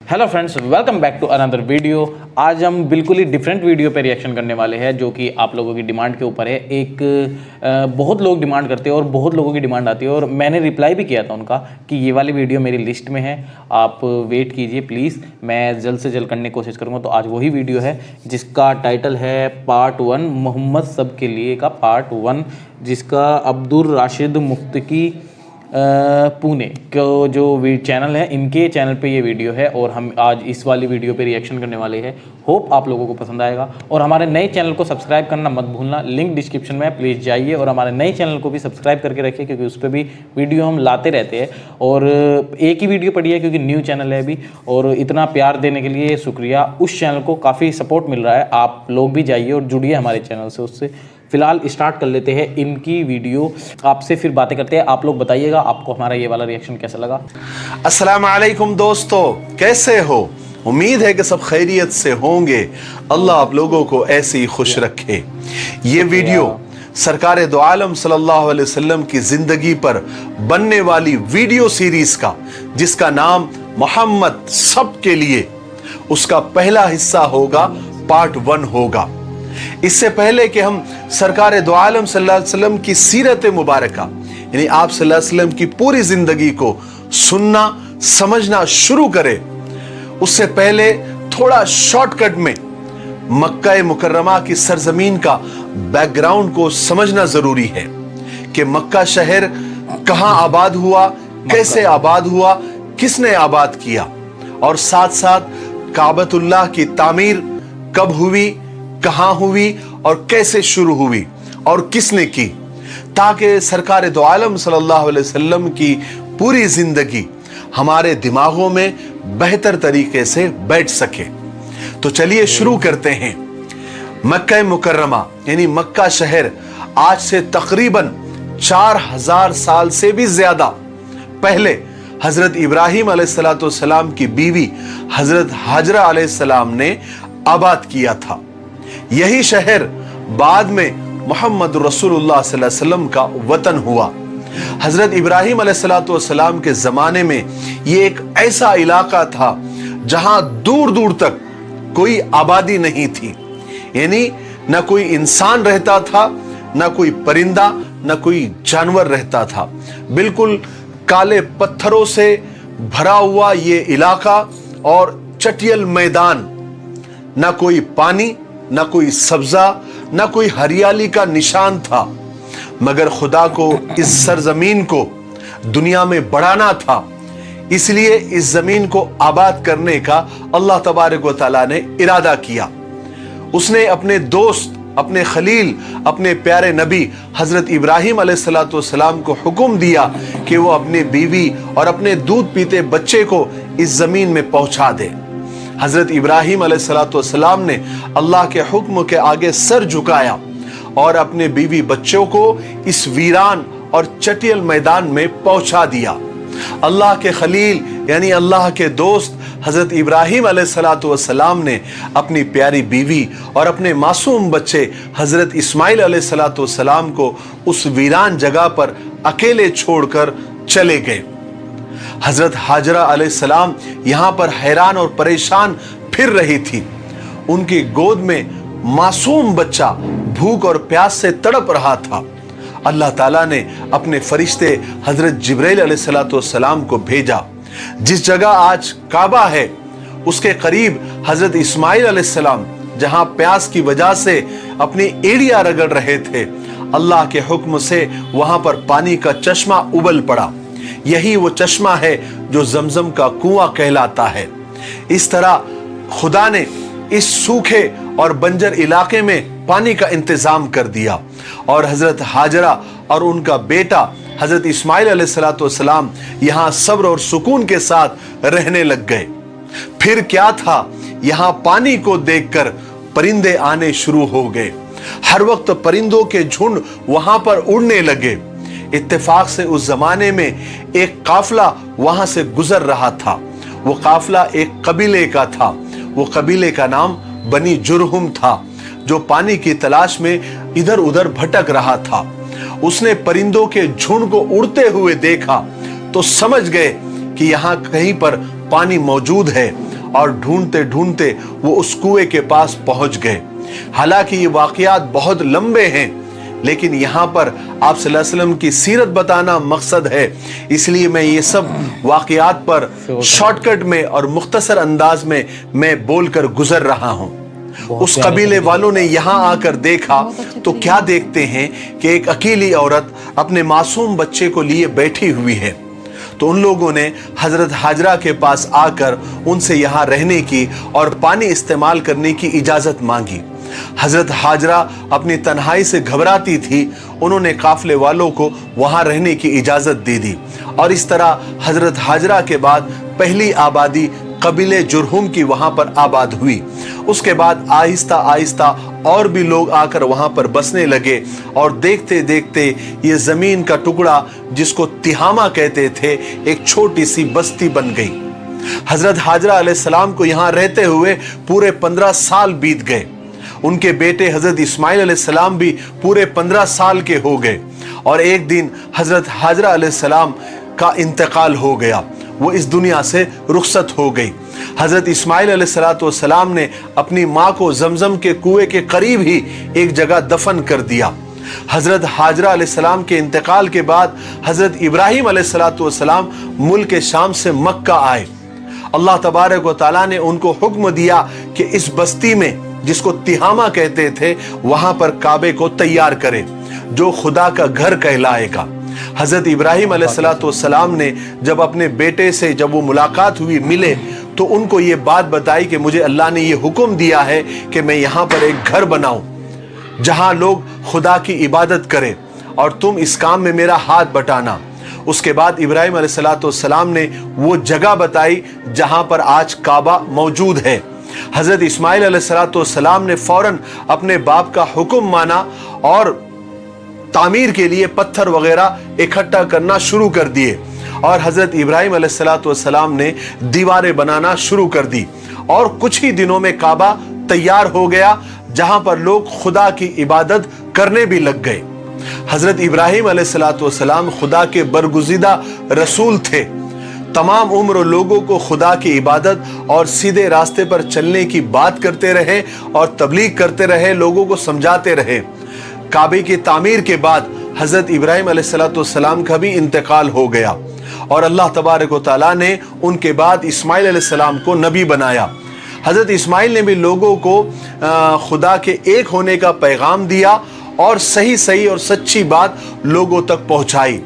Hello friends, welcome back to another video. आज हम बिल्कुल ही डिफरेंट वीडियो पे रिएक्शन करने वाले हैं जो कि आप लोगों की डिमांड के ऊपर है। बहुत लोग डिमांड करते हैं और बहुत लोगों की डिमांड आती है और मैंने रिप्लाई भी किया था उनका कि ये वाली वीडियो मेरी लिस्ट में है, आप वेट कीजिए प्लीज़, मैं जल्द से जल्द करने की कोशिश करूँगा। तो आज वही वीडियो है जिसका टाइटल है पार्ट 1, मोहम्मद सब के लिए का पार्ट 1, जिसका अब्दुल राशिद मुफ्ती पुणे को जो चैनल है, इनके चैनल पे ये वीडियो है और हम आज इस वाली वीडियो पे रिएक्शन करने वाले हैं। होप आप लोगों को पसंद आएगा और हमारे नए चैनल को सब्सक्राइब करना मत भूलना, लिंक डिस्क्रिप्शन में, प्लीज़ जाइए और हमारे नए चैनल को भी सब्सक्राइब करके रखिए क्योंकि उस पर भी वीडियो हम लाते रहते हैं। और एक ही वीडियो पड़ी है क्योंकि न्यू चैनल है अभी, और इतना प्यार देने के लिए शुक्रिया। उस चैनल को काफ़ी सपोर्ट मिल रहा है, आप लोग भी जाइए और जुड़िए हमारे चैनल से। उससे फिलहाल स्टार्ट कर लेते हैं इनकी वीडियो, आपसे फिर बातें करते हैं। आप लोग बताइएगा आपको हमारा ये वाला रिएक्शन कैसा लगा। अस्सलाम वालेकुम दोस्तों, कैसे हो? उम्मीद है कि सब खैरियत से होंगे। अल्लाह आप लोगों को ऐसे ही खुश रखे। ये वीडियो सरकार दो आलम सल्लल्लाहु अलैहि वसल्लम की जिंदगी पर बनने वाली वीडियो सीरीज का, जिसका नाम मोहम्मद सब के लिए, उसका पहला हिस्सा होगा, पार्ट 1 होगा। इससे पहले कि हम सरकार दो आलम सल्लल्लाहु अलैहि वसल्लम की सीरत मुबारका यानी आप सल्लल्लाहु अलैहि वसल्लम की पूरी जिंदगी को सुनना समझना शुरू करें, उससे पहले थोड़ा शॉर्टकट में मक्का मुकर्रमा की सरजमीन का बैकग्राउंड को समझना जरूरी है कि मक्का शहर कहां आबाद हुआ, कैसे आबाद हुआ, किसने आबाद किया, और साथ साथ काबतुल्लाह की तामीर कब हुई, कहां हुई और कैसे शुरू हुई और किसने की, ताकि सरकार दो आलम सल्लल्लाहु अलैहि वसल्लम की पूरी जिंदगी हमारे दिमागों में बेहतर तरीके से बैठ सके। तो चलिए शुरू करते हैं। मक्का मुकर्रमा यानी मक्का शहर आज से तकरीबन 4000 साल से भी ज्यादा पहले हजरत इब्राहिम अलैहिस्सलाम की बीवी हजरत हाजरा अलैहिस्सलाम ने आबाद किया था। यही शहर बाद में मोहम्मद रसूलुल्लाह सल्लल्लाहु अलैहि वसल्लम का वतन हुआ। हजरत इब्राहिम अलैहिस्सलाम के जमाने में ये एक ऐसा इलाका था जहां दूर दूर तक कोई आबादी नहीं थी, यानी न कोई इंसान रहता था, न कोई परिंदा, न कोई जानवर रहता था। बिल्कुल काले पत्थरों से भरा हुआ ये इलाका और चटियल मैदान, न कोई पानी, न कोई सब्जा, न कोई हरियाली का निशान था। मगर खुदा को इस सरजमीन को दुनिया में बढ़ाना था, इसलिए इस जमीन को आबाद करने का अल्लाह तबारक व तआला ने इरादा किया। उसने अपने दोस्त, अपने खलील, अपने प्यारे नबी हजरत इब्राहिम अलैहिस्सलाम को हुक्म दिया कि वो अपनी बीवी और अपने दूध पीते बच्चे को इस जमीन में पहुंचा दे। हजरत इब्राहिम अलैहिस्सलाम ने अल्लाह के हुक्म के आगे सर झुकाया और अपने बीवी बच्चों को इस वीरान और चटियल मैदान में पहुंचा दिया। अल्लाह के खलील यानी अल्लाह के दोस्त हजरत इब्राहिम अलैहिस्सलाम ने अपनी प्यारी बीवी और अपने मासूम बच्चे हजरत इस्माइल अलैहिस्सलाम को उस वीरान जगह पर अकेले छोड़कर चले गए। हजरत हाजरा अलैहिस्सलाम यहां पर हैरान और परेशान फिर रही थी। उनकी गोद में मासूम बच्चा भूख और प्यास से तड़प रहा था। अल्लाह ताला ने अपने फरिश्ते हजरत जिब्राइल अलैहिस्सलाम को भेजा। जिस जगह आज काबा है उसके करीब हजरत इस्माइल अलैहिस्सलाम जहां प्यास की वजह से अपनी एड़ियां रगड़ रहे थे, अल्लाह के हुक्म से वहां पर पानी का चश्मा उबल पड़ा। यही वो चश्मा है जो जमजम का कुआं कहलाता है। इस तरह खुदा ने इस सूखे और बंजर इलाके में पानी का इंतजाम कर दिया और हजरत हाजरा और उनका बेटा हजरत इस्माइल अलैहिस्सलाम यहां सब्र और सुकून के साथ रहने लग गए। फिर क्या था, यहां पानी को देखकर परिंदे आने शुरू हो गए। हर वक्त परिंदों के झुंड वहां पर उड़ने लगे। इत्तेफाक से उस जमाने में एक काफिला वहां से गुजर रहा था। वो काफिला एक कबीले का था। वो कबीले का नाम बनी जुरहुम था, जो पानी की तलाश में इधर उधर भटक रहा था। उसने परिंदों के झुंड को उड़ते हुए देखा तो समझ गए कि यहाँ कहीं पर पानी मौजूद है اور ढूंढते ढूंढते वो उस कुएं के पास पहुंच गए। हालांकि ये वाकयात बहुत लंबे हैं, लेकिन यहाँ पर आप सल्लल्लाहु अलैहि वसल्लम की सीरत बताना मकसद है, इसलिए मैं ये सब वाकयात पर शॉर्टकट में और मुख्तसर अंदाज में मैं बोलकर गुजर रहा हूँ। उस कबीले वालों ने यहाँ आकर देखा तो क्या देखते हैं कि एक अकेली औरत अपने मासूम बच्चे को लिए बैठी हुई है। तो उन लोगों ने हजरत हाजरा के पास आकर उनसे यहाँ रहने की और पानी इस्तेमाल करने की इजाजत मांगी। हजरत हाजरा अपनी तन्हाई से घबराती थी, उन्होंने काफले वालों को वहां रहने की इजाजत दे दी और इस तरह हजरत हाजरा के बाद पहली आबादी कबीले जुरहुम की वहां पर आबाद हुई। उसके बाद आहिस्ता आहिस्ता और भी लोग आकर वहां पर बसने लगे और देखते देखते ये जमीन का टुकड़ा जिसको तिहामा कहते थे एक छोटी सी बस्ती बन गई। हजरत हाजरा अलैहिस्सलाम को यहाँ रहते हुए पूरे 15 साल बीत गए। उनके बेटे हजरत इस्माइल अलैहिस्सलाम भी पूरे 15 साल के हो गए और एक दिन हजरत हाजरा अलैहिस्सलाम का इंतकाल हो गया, वो इस दुनिया से रुखसत हो गई। हजरत इस्माइल अलैहिस्सलाम ने अपनी माँ को जमजम के कुएं के करीब ही एक जगह दफन कर दिया। हजरत हाजरा अलैहिस्सलाम के इंतकाल के बाद हजरत इब्राहिम अलैहिस्सलाम मुल्क शाम से मक्का आए। अल्लाह तबारक व तआला ने उनको हुक्म दिया कि इस बस्ती में जिसको तिहामा कहते थे वहां पर काबे को तैयार करें जो खुदा का घर कहलाएगा। हजरत इब्राहिम अलैहिस्सलाम ने जब अपने बेटे से जब वो मुलाकात हुई, मिले, तो उनको ये बात बताई कि मुझे अल्लाह ने ये हुक्म दिया है कि मैं यहाँ पर एक घर बनाऊं जहां लोग खुदा की इबादत करें और तुम इस काम में मेरा हाथ बटाना। उसके बाद इब्राहिम अलैहिस्सलाम ने वो जगह बताई जहां पर आज काबा मौजूद है। हजरत इस्माइल अलैहिस्सलाम ने फौरन अपने बाप का हुक्म माना और तामीर के लिए पत्थर वगैरह इकट्ठा करना शुरू कर दिए और हजरत इब्राहिम अलैहिस्सलाम ने दीवारें बनाना शुरू कर दी और कुछ ही दिनों में काबा तैयार हो गया जहां पर लोग खुदा की इबादत करने भी लग गए। हजरत इब्राहिम अलैहिस्सलाम खुदा के बरगुज़ीदा रसूल थे। तमाम उम्र लोगों को खुदा की इबादत और सीधे रास्ते पर चलने की बात करते रहे और तबलीग करते रहे, लोगों को समझाते रहे। काबे की तामीर के बाद हजरत इब्राहिम अलैहिस्सलाम का भी इंतकाल हो गया और अल्लाह तबारक व तआला ने उनके बाद इस्माइल अलैहिस्सलाम को नबी बनाया। हजरत इस्माइल ने भी लोगों को खुदा के एक होने का पैगाम दिया और सही सही और सच्ची बात लोगों तक पहुंचाई।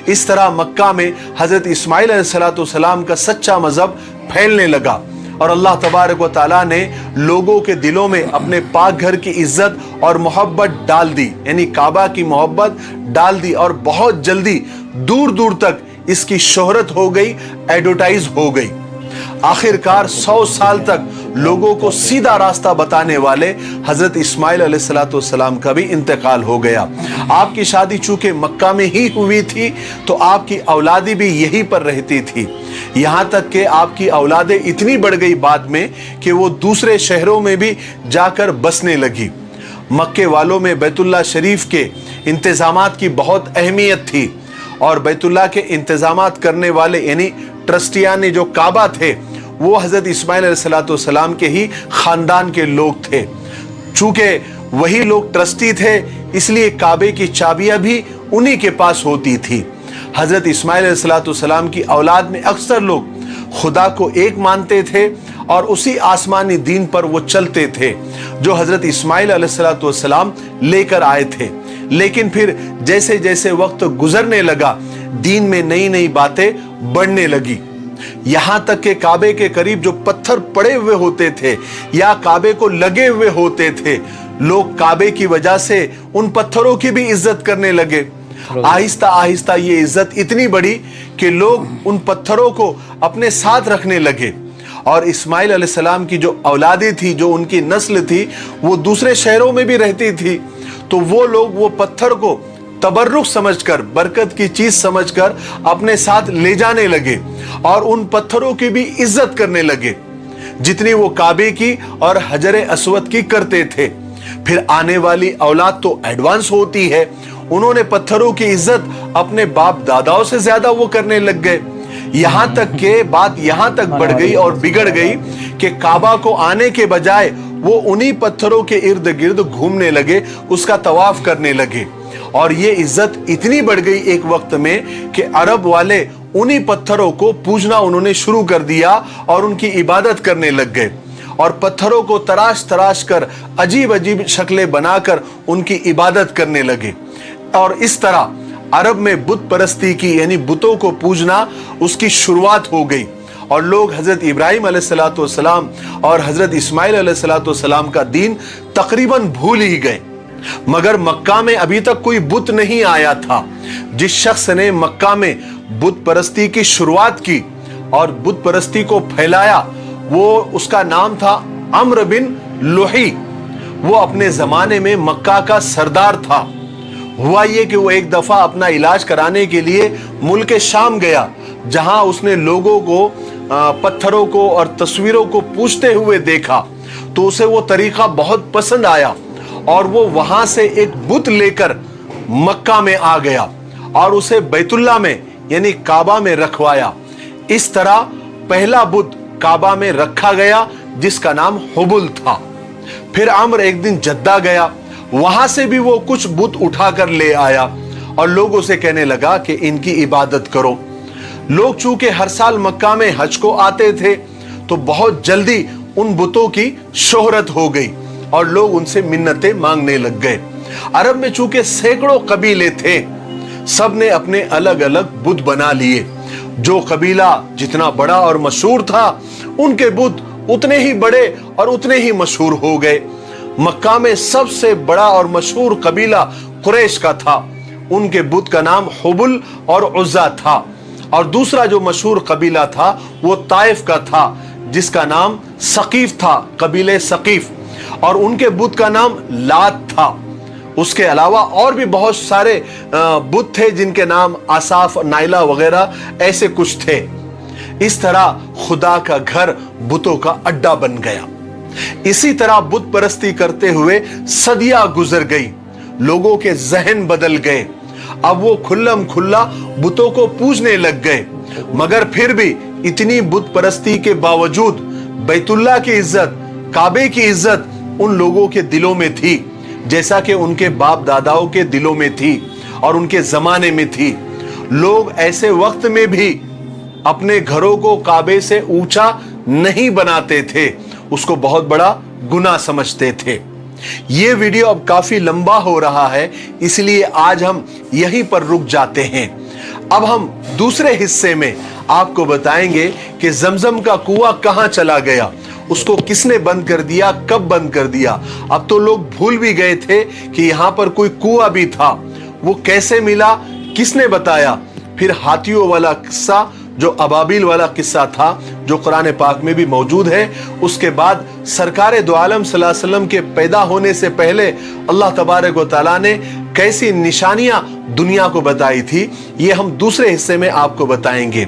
इस तरह मक्का में हजरत इस्माइल अलैहिस्सलाम का सच्चा मजहब फैलने लगा और अल्लाह तबारक व तआला ने लोगों के दिलों में अपने पाक घर की इज्जत और मोहब्बत डाल दी, यानी काबा की मोहब्बत डाल दी और बहुत जल्दी दूर दूर तक इसकी शोहरत हो गई, एडवर्टाइज हो गई। आखिरकार 100 साल तक लोगों को सीधा रास्ता बताने वाले हजरत इस्माइल अलैहिस्सलाम का भी इंतकाल हो गया। आपकी शादी चूंकि मक्का में ही हुई थी तो आपकी औलादी भी यहीं पर रहती थी, यहाँ तक कि आपकी औलादें इतनी बढ़ गई बाद में कि वो दूसरे शहरों में भी जाकर बसने लगी। मक्के वालों में बैतुल्लाह शरीफ के इंतजामात की बहुत अहमियत थी और बैतुल्लाह के इंतजामात करने वाले यानी ट्रस्टियान जो काबा थे वो हजरत इस्माइल अलैहिस्सलाम के ही खानदान के लोग थे। चूंकि वही लोग ट्रस्टी थे इसलिए काबे की चाबियां भी उन्हीं के पास होती थी। हजरत इस्माइल अलैहिस्सलाम की औलाद में अक्सर लोग खुदा को एक मानते थे और उसी आसमानी दीन पर वो चलते थे जो हजरत इस्माइल अलैहिस्सलाम लेकर आए थे। लेकिन फिर जैसे जैसे वक्त गुजरने लगा दीन में नई नई बातें बढ़ने लगी, यहाँ तक कि काबे के करीब जो पत्थर पड़े हुए होते थे या काबे को लगे हुए होते थे, लोग काबे की वजह से उन पत्थरों की भी इज्जत करने लगे। आहिस्ता आहिस्ता ये इज्जत इतनी बढ़ी कि लोग उन पत्थरों को अपने साथ रखने लगे और इस्माइल अलैहिस्सलाम की जो औलादें थी, जो उनकी नस्ल थी, वो दूसरे शहरों में भी रहती थी, तो वो लोग वो पत्थर को तबर्रुक समझकर, बरकत की चीज समझकर अपने साथ ले जाने लगे और उन पत्थरों की भी इज्जत करने लगे जितनी वो काबे की और हजर अस्वद की करते थे। फिर आने वाली औलाद तो एडवांस होती है, उन्होंने पत्थरों की इज्जत अपने बाप दादाओं से ज्यादा वो करने लग गए। यहाँ तक के बात यहाँ तक बढ़ गई और बिगड़ गई کہ काबा को आने के बजाय वो उन्हीं पत्थरों के इर्द गिर्द घूमने लगे, उसका तवाफ करने लगे। और ये इज्जत इतनी बढ़ गई एक वक्त में कि अरब वाले उन्हीं पत्थरों को पूजना उन्होंने शुरू कर दिया और उनकी इबादत करने लग गए, और पत्थरों को तराश तराश कर अजीब अजीब शक्लें बनाकर उनकी इबादत करने लगे। और इस तरह अरब में बुत परस्ती की, यानी बुतों को पूजना, उसकी शुरुआत हो गई। और लोग हजरत इब्राहिम अलैहिस्सलाम और हजरत इस्माइल अलैहिस्सलाम का दीन तकरीबन भूल ही गए। मगर मक्का में अभी तक कोई बुत नहीं आया था। जिस शख्स ने मक्का में बुत परस्ती की शुरुआत की और बुत परस्ती को फैलाया, वो उसका नाम था अम्र बिन लुही। वो अपने जमाने में मक्का का सरदार था। हुआ ये कि वो एक दफा अपना इलाज कराने के लिए मुल्क शाम गया, जहां उसने लोगों को पत्थरों को और तस्वीरों को पूछते हुए देखा, तो उसे वो तरीका बहुत पसंद आया और वो वहां से एक बुत लेकर मक्का में आ गया और उसे बैतुल्ला में, यानी काबा में रखवाया। इस तरह पहला बुत काबा में रखा गया, जिसका नाम हुबुल था। फिर अम्र एक दिन जद्दा गया, वहां से भी वो कुछ बुत उठाकर ले आया और लोगों से कहने लगा कि इनकी इबादत करो। लोग चूंकि हर साल मक्का में हज को आते थे, तो बहुत जल्दी उन बुतों की शोहरत हो गई और लोग उनसे मिन्नतें मांगने लग गए। अरब में चूंकि सैकड़ों कबीले थे, सब ने अपने अलग अलग बुत बना लिए। जो कबीला जितना बड़ा और मशहूर था, उनके बुत उतने ही बड़े और उतने ही मशहूर हो गए। मक्का में सबसे बड़ा और मशहूर कबीला कुरैश का था, उनके बुत का नाम हुबुल और उज़्ज़ा था। और दूसरा जो मशहूर कबीला था वो ताइफ का था, जिसका नाम सकीफ था, कबीले सकीफ, और उनके बुत का नाम लात था। उसके अलावा और भी बहुत सारे बुत थे जिनके नाम आसाफ, नाइला वगैरह ऐसे कुछ थे। इस तरह खुदा का घर बुतों का अड्डा बन गया। इसी तरह बुत परस्ती करते हुए सदियां गुजर गई, लोगों के जहन बदल गए। अब वो खुल्लम खुल्ला बुतों को पूजने लग गए। मगर फिर भी इतनी बुत परस्ती के बावजूद बैतुल्ला की इज्जत, काबे की इज्जत उन लोगों के दिलों में थी, जैसा कि उनके बाप दादाओं के दिलों में थी और उनके जमाने में थी। लोग ऐसे वक्त में भी अपने घरों को काबे से ऊंचा नहीं बनाते थे, उसको बहुत बड़ा गुनाह समझते थे। ये वीडियो अब काफी लंबा हो रहा है, इसलिए आज हम यहीं पर रुक जाते हैं। अब हम दूसरे हिस्से में आपको बताएंगे कि जमजम का कुआं कहां चला गया, उसको किसने बंद कर दिया, कब बंद कर दिया। अब तो लोग भूल भी गए थे कि यहां पर कोई कुआं भी था, वो कैसे मिला, किसने बताया। फिर हाथियों वाला किस्सा, जो अबाबिल वाला किस्सा था, जो कुरान पाक में भी मौजूद है। उसके बाद सरकार दो आलम सल्लल्लाहु अलैहि वसल्लम के पैदा होने से पहले अल्लाह तबारक व तआला ने कैसी निशानियां दुनिया को बताई थी, ये हम दूसरे हिस्से में आपको बताएंगे।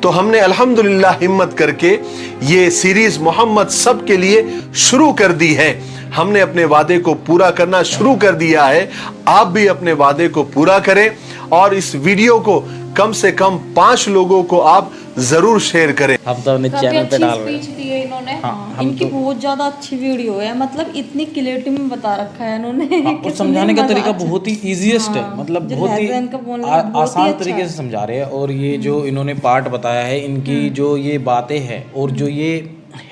तो हमने अल्हम्दुलिल्लाह हिम्मत करके ये सीरीज मोहम्मद सब के लिए शुरू कर दी है। हमने अपने वादे को पूरा करना शुरू कर दिया है। आप भी अपने वादे को पूरा करें और इस वीडियो को कम से कम 5 लोगों को आप जरूर शेयर करें। हम तो अपने चैनल पे डाल रहे हैं। स्पीच दी है इन्होंने। हम इनकी तो बहुत ज्यादा अच्छी वीडियो है, मतलब इतनी क्लियरिटी में बता रखा है इन्होंने। और समझाने का तरीका बहुत ही इजीएस्ट है, मतलब जो बहुत ही लहजा इनका बोलने का बहुत ही आसान अच्छा तरीके है। से समझा रहे हैं। और ये जो इन्होंने पार्ट बताया है, इनकी जो ये बातें हैं और जो ये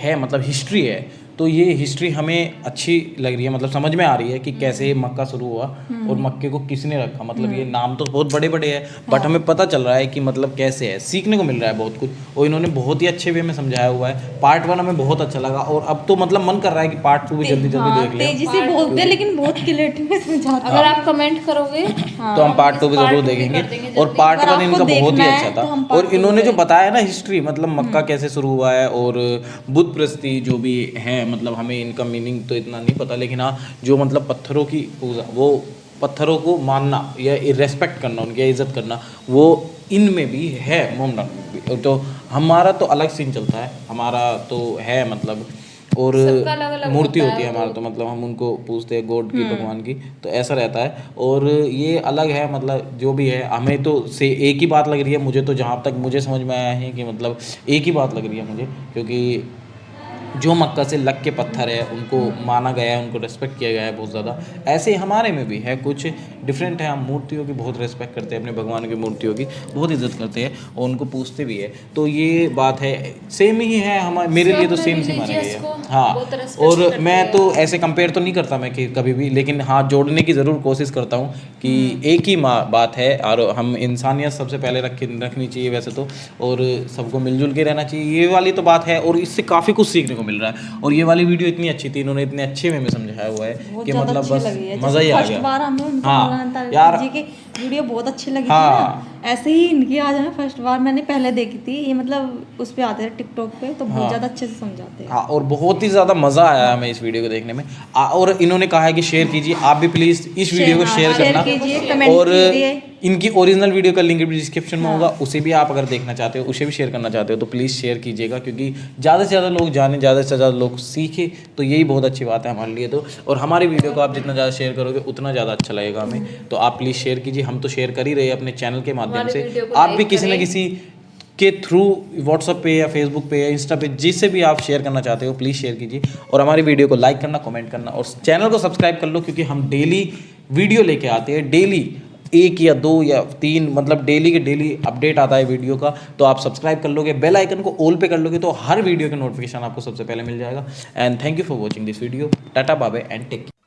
है मतलब हिस्ट्री है, तो ये हिस्ट्री हमें अच्छी लग रही है, मतलब समझ में आ रही है कि कैसे मक्का शुरू हुआ और मक्के को किसने रखा। मतलब ये नाम तो बहुत बड़े बड़े हैं, बट हमें पता चल रहा है कि मतलब कैसे है, सीखने को मिल रहा है बहुत कुछ। और इन्होंने बहुत ही अच्छे वे में समझाया हुआ है। पार्ट 1 हमें बहुत अच्छा लगा और अब तो मतलब मन कर रहा है कि पार्ट 2 भी जल्दी जल्दी देख लें। तेजी से बोलते हैं लेकिन बहुत क्लियरिटी में समझाते हैं। अगर आप कमेंट करोगे तो हम पार्ट 2 भी जरूर देखेंगे। और पार्ट 1 इनका बहुत ही अच्छा था। और इन्होंने जो बताया ना हिस्ट्री, मतलब मक्का कैसे शुरू हुआ है और बुत परस्ती जो भी है, मतलब हमें इनका मीनिंग तो इतना नहीं पता, लेकिन हाँ जो मतलब पत्थरों की पूजा, वो पत्थरों को मानना या रिस्पेक्ट करना, उनकी इज्जत करना, वो इनमें भी है मोहम्मद। तो हमारा तो अलग सीन चलता है, हमारा तो है मतलब, और मूर्ति होती है हमारा, तो मतलब हम उनको पूछते हैं गॉड की, भगवान की, तो ऐसा रहता है। और ये अलग है, मतलब जो भी है हमें तो से एक ही बात लग रही है मुझे, तो जहाँ तक मुझे समझ में आया है कि मतलब एक ही बात लग रही है मुझे, क्योंकि जो मक्का से लग के पत्थर है उनको माना गया है, उनको रिस्पेक्ट किया गया है बहुत ज़्यादा। ऐसे हमारे में भी है, कुछ डिफरेंट है। हम मूर्तियों की बहुत रिस्पेक्ट करते हैं, अपने भगवान की मूर्तियों की बहुत इज्जत करते हैं और उनको पूछते भी है। तो ये बात है, सेम ही है हमारे, मेरे लिए तो सेम सी मानी गई है। हाँ, और मैं तो ऐसे कंपेयर तो नहीं करता मैं कि कभी भी, लेकिन हाँ जोड़ने की ज़रूर कोशिश करता हूँ कि एक ही बात है और हम इंसानियत सबसे पहले रखनी चाहिए वैसे तो, और सबको मिलजुल के रहना चाहिए, ये वाली तो बात है। और इससे काफ़ी कुछ सीखने को मिल रहा है। और ये वाली वीडियो इतनी अच्छी थी, इन्होंने इतने अच्छे वे में समझाया हुआ है कि मतलब बस मज़ा ही आ गया। बार हमें उनको हाँ, मौलाना तारिक यार, जी की वीडियो बहुत अच्छी लगी हाँ, थी ना, ऐसे ही इनकी आज हमें फर्स्ट बार मैंने पहले देखी थी, ये मतलब उस पे आते थे टिकटॉक पे, तो बहुत ज़्यादा अच्छे से समझाते हैं। हाँ, और बहुत ही ज़्यादा मज़ा आया हमें इस वीडियो को देखने में। और इन्होंने कहा है कि शेयर कीजिए, आप भी प्लीज़ इस वीडियो को शेयर कीजिए, करना। कमेंट और कीजिए। इनकी ओरिजिनल वीडियो का लिंक भी डिस्क्रिप्शन में होगा, उसे भी आप अगर देखना चाहते हो, उसे भी शेयर करना चाहते हो तो प्लीज़ शेयर कीजिएगा, क्योंकि ज़्यादा से ज़्यादा लोग जाने, ज़्यादा से ज़्यादा लोग सीखे, तो यही बहुत अच्छी बात है हमारे लिए तो। और हमारी वीडियो को आप जितना ज़्यादा शेयर करोगे उतना ज़्यादा अच्छा लगेगा हमें, तो आप प्लीज़ शेयर कीजिए। हम तो शेयर कर ही रहे हैं अपने चैनल के माध्यम से, आप भी किसी न किसी के थ्रू व्हाट्सएप पे या फेसबुक पे या इंस्टा पे जिससे भी आप शेयर करना चाहते हो प्लीज़ शेयर कीजिए। और हमारी वीडियो को लाइक करना, कमेंट करना और चैनल को सब्सक्राइब कर लो, क्योंकि हम डेली वीडियो लेके आते हैं, डेली 1 या 2 या 3 मतलब डेली के डेली अपडेट आता है वीडियो का। तो आप सब्सक्राइब कर लोगे, बेल आइकन को ऑल पे कर लोगे तो हर वीडियो का नोटिफिकेशन आपको सबसे पहले मिल जाएगा। And thank you for watching this video. Tata bye bye and take care.